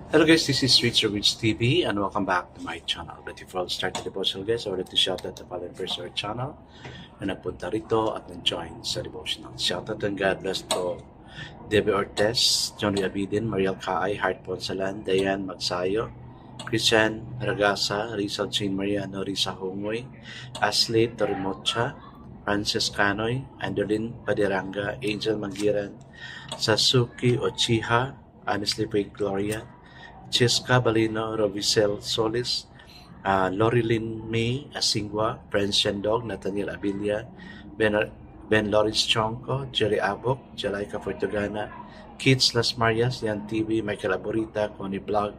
Hello guys, this is Richard Rich TV and welcome back to my channel. But before I start the devotional guys, I would like to shout out the following person our channel na nagpunta rito at nag-join sa devotional. Shout out and God bless to Debbie Ortez, John Abidin, Mariel Kaay, Heart Ponsalan, Diane Magsayo, Christian Ragasa, Rizal Jane Mariano, Risa Hongoy, Ashley Torimocha, Francis Canoy, Andolin Padiranga, Angel Mangiran, Sasuki Ochiha, Honestly Faith Gloria, Cheska Balino, Rovicel Solis, Lorilyn May Asingwa, Prince Shandog, Nathaniel Abilia, Ben Loris Chonco, Jerry Abok, Jalaika Fortugana, Kids Las Marias, Yan TV, Michael Aborita, Connie Blog,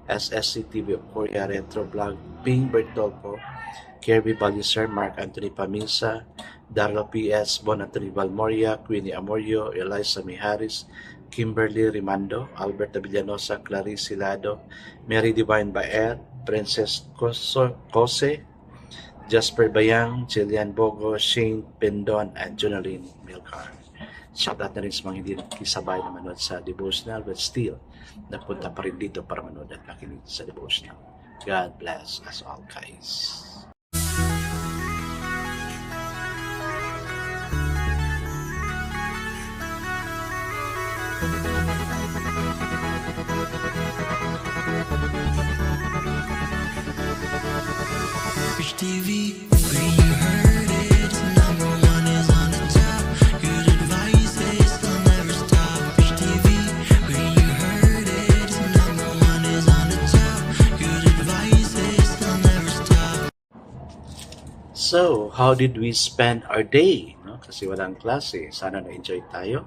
SSC TV of Korea, Retro Blog, Ping Bertolpo, Kirby Baliser, Mark Anthony Paminsa, Darlo PS, Bon Anthony Valmoria, Queenie Amorio, Eliza Miharis, Kimberly Rimando, Alberta Villanosa, Clarice Hilado, Mary Divine Baer, Princess Cose, Jasper Bayang, Jillian Bogo, Shane Pendon, and Jonaline Milcar. Shoutout na rin sa mga hindi nakisabay na manood sa devotional but still napunta pa rin dito para manood at makinig sa devotional. God bless us all guys. Rich TV, where you heard it, number one is on the top. Good advice is they'll never stop. Rich TV, where you heard it, number one is on the top. Good advice is they'll never stop. So, how did we spend our day? No? Kasi walang klase. Sana na-enjoy tayo.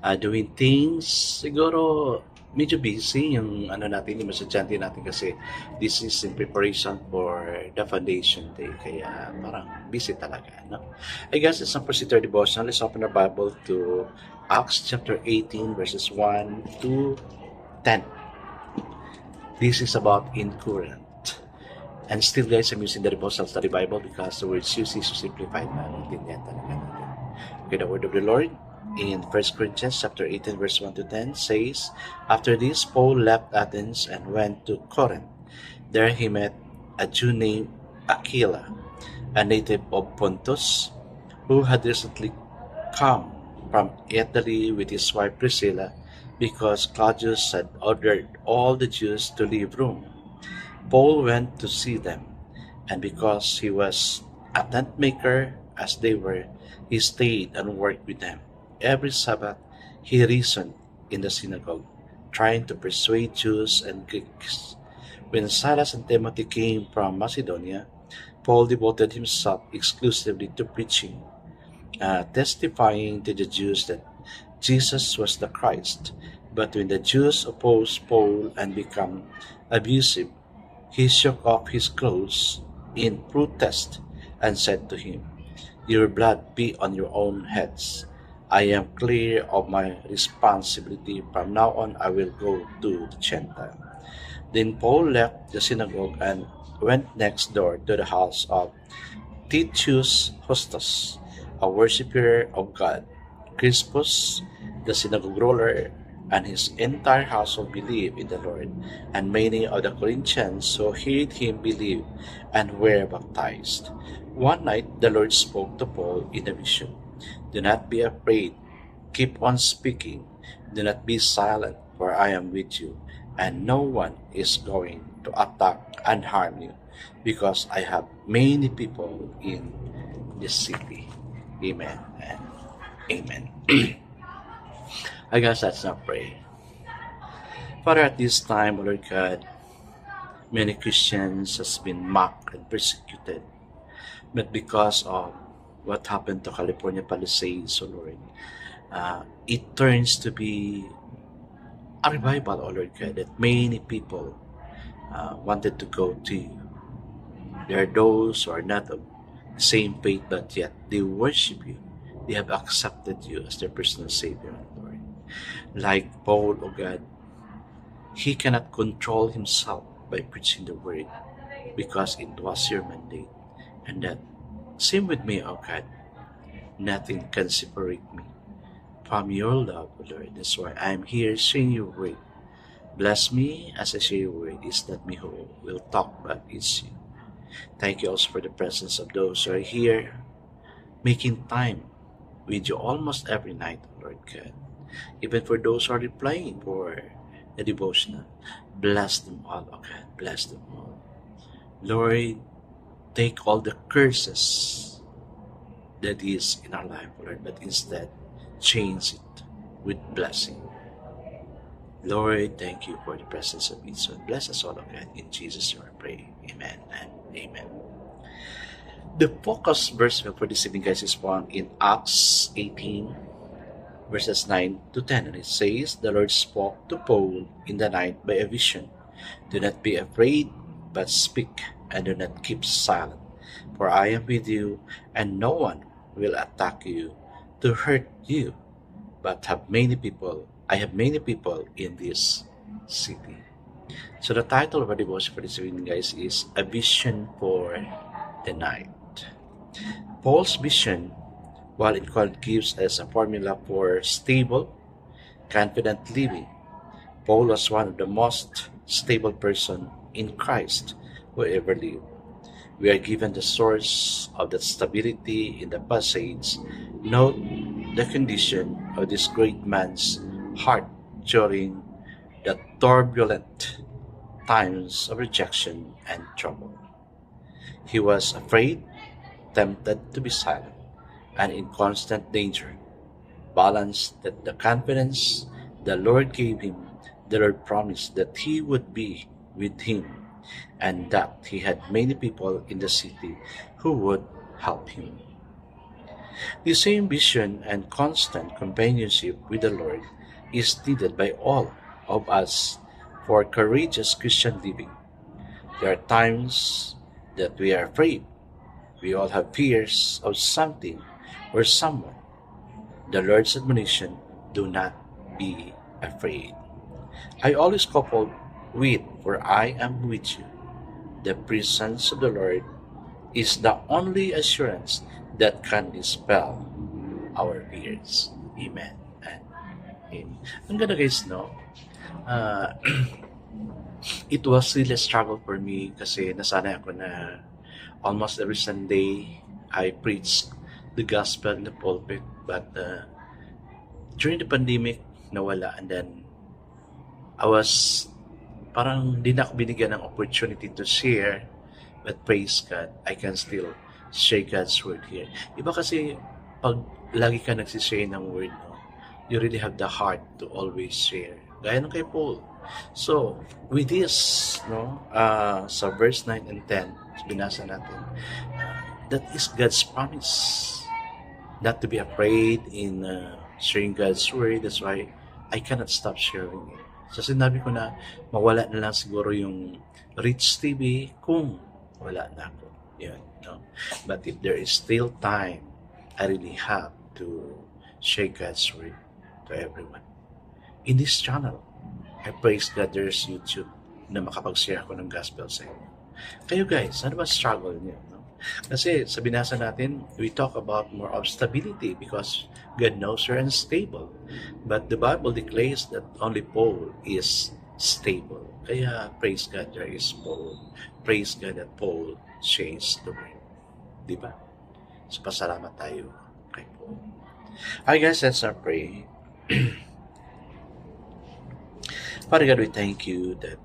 Doing things, siguro medyo busy yung yung estudyante natin kasi this is in preparation for the foundation day. Kaya parang busy talaga. No? I guess let's not proceed to our devotion. Let's open our Bible to Acts chapter 18 verses 1 to 10. This is about incurrent. And still guys, I'm using the devotional study Bible because the words used is so simplified na naintindihan talaga natin. Okay, the word of the Lord in 1 Corinthians chapter 18 verse 1 to 10 says, After this, Paul left Athens and went to Corinth. There he met a Jew named Aquila, a native of Pontus, who had recently come from Italy with his wife Priscilla because Claudius had ordered all the Jews to leave Rome. Paul went to see them, and because he was a tent maker as they were, he stayed and worked with them. Every Sabbath, he reasoned in the synagogue, trying to persuade Jews and Greeks. When Silas and Timothy came from Macedonia, Paul devoted himself exclusively to preaching, testifying to the Jews that Jesus was the Christ. But when the Jews opposed Paul and became abusive, he shook off his clothes in protest and said to him, Your blood be on your own heads. I am clear of my responsibility. From now on, I will go to the Gentile. Then Paul left the synagogue and went next door to the house of Titius Hostus, a worshipper of God. Crispus, the synagogue ruler, and his entire household believed in the Lord, and many of the Corinthians who heard him believed and were baptized. One night the Lord spoke to Paul in a vision. Do not be afraid. Keep on speaking. Do not be silent, for I am with you, and no one is going to attack and harm you, because I have many people in this city. Amen and amen. I guess let's not pray. Father, at this time, O Lord God, many Christians has been mocked and persecuted, but because of what happened to California Palisades, O Lord, it turns to be a revival, O Lord God, that many people wanted to go to you. There are those who are not of the same faith, but yet they worship you. They have accepted you as their personal Savior, Lord. Like Paul, O God, he cannot control himself by preaching the word because it was your mandate. And that same with me, O God. Nothing can separate me from your love, O Lord. That's why I'm here sharing your word Bless me as I share your word. It's not me who will talk, but it's you. Thank you also for the presence of those who are here, making time with you almost every night, Lord God. Even for those who are replying for the devotional, bless them all, oh God. Bless them all. Lord, take all the curses that is in our life, Lord, but instead change it with blessing. Lord, thank you for the presence of each one. Bless us all, again. In Jesus' name I pray. Amen and amen. The focus verse for this evening, guys, is found in Acts 18, verses 9 to 10. And it says, the Lord spoke to Paul in the night by a vision. Do not be afraid, but speak, and do not keep silent. For I am with you, and no one will attack you to hurt you, but I have many people in this city. So the title of our devotion for this evening, guys, is A Vision for the Night. Paul's vision, while it gives us a formula for stable, confident living, Paul was one of the most stable person in Christ who ever lived. We are given the source of that stability in the passage. Note the condition of this great man's heart during the turbulent times of rejection and trouble. He was afraid, tempted to be silent, and in constant danger. Balanced that the confidence the Lord gave him, the Lord promised that he would be with him, and that he had many people in the city who would help him. The same vision and constant companionship with the Lord is needed by all of us for courageous Christian living. There are times that we are afraid. We all have fears of something or someone. The Lord's admonition, do not be afraid. I always couple with, for I am with you. The presence of the Lord is the only assurance that can dispel our fears. Amen and amen. Ang ganda, guys, no? It was really a struggle for me kasi nasanay ako na almost every Sunday I preach the gospel in the pulpit, but during the pandemic nawala, and then I was parang di na ako binigyan ng opportunity to share, but praise God, I can still share God's word here. Iba kasi pag lagi ka nagsishare ng word, no, you really have the heart to always share. Gaya ng kay Paul. So, with this, no, sa verse 9 and 10, binasa natin, that is God's promise. Not to be afraid in sharing God's word. That's why I cannot stop sharing it. So, sinabi ko na mawala na lang siguro yung Rich TV kung wala na ako. Yun, no? But if there is still time, I really have to share God's word to everyone. In this channel, I praise God there's YouTube na makapag-share ako ng gospel sa inyo. Kayo guys, ano ba struggle niyo? No? Kasi sa binasa natin, we talk about more of stability because God knows you're unstable. But the Bible declares that only Paul is stable. Kaya praise God there is Paul. Praise God that Paul changed the word. Diba? So pasalamat tayo kay Paul. Hi guys, let's pray. Father God, we thank you that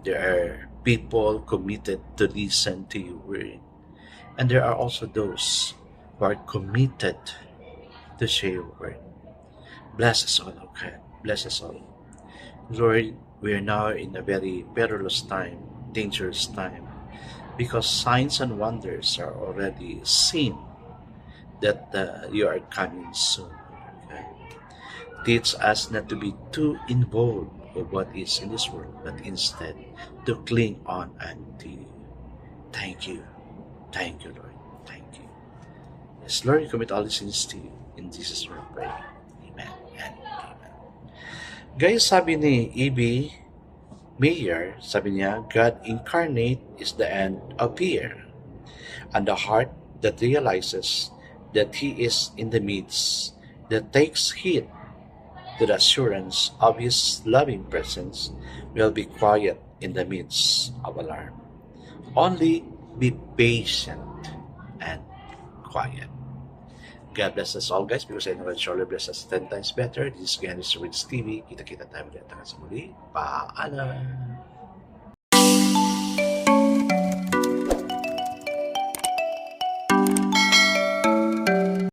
there are people committed to listen to your word. And there are also those who are committed to share your word. Bless us all, oh God. Bless us all. Lord, we are now in a very perilous time, dangerous time, because signs and wonders are already seen that you are coming soon. Okay? Teach us not to be too involved of what is in this world, but instead to cling on unto you. Thank you. Thank you, Lord. Thank you. Yes, Lord, we commit all these sins to you. In Jesus' name we pray. Amen and amen. Guys, sabi ni E.B. Mayer, sabi niya, God incarnate is the end of fear, and the heart that realizes that He is in the midst, that takes heed to the assurance of His loving presence will be quiet in the midst of alarm. Only be patient and quiet. God bless us all, guys, because I know that surely bless us 10 times better. This is Gandhi Rich TV. Kita-kita tayo ulit hanggang sa muli. Paalam!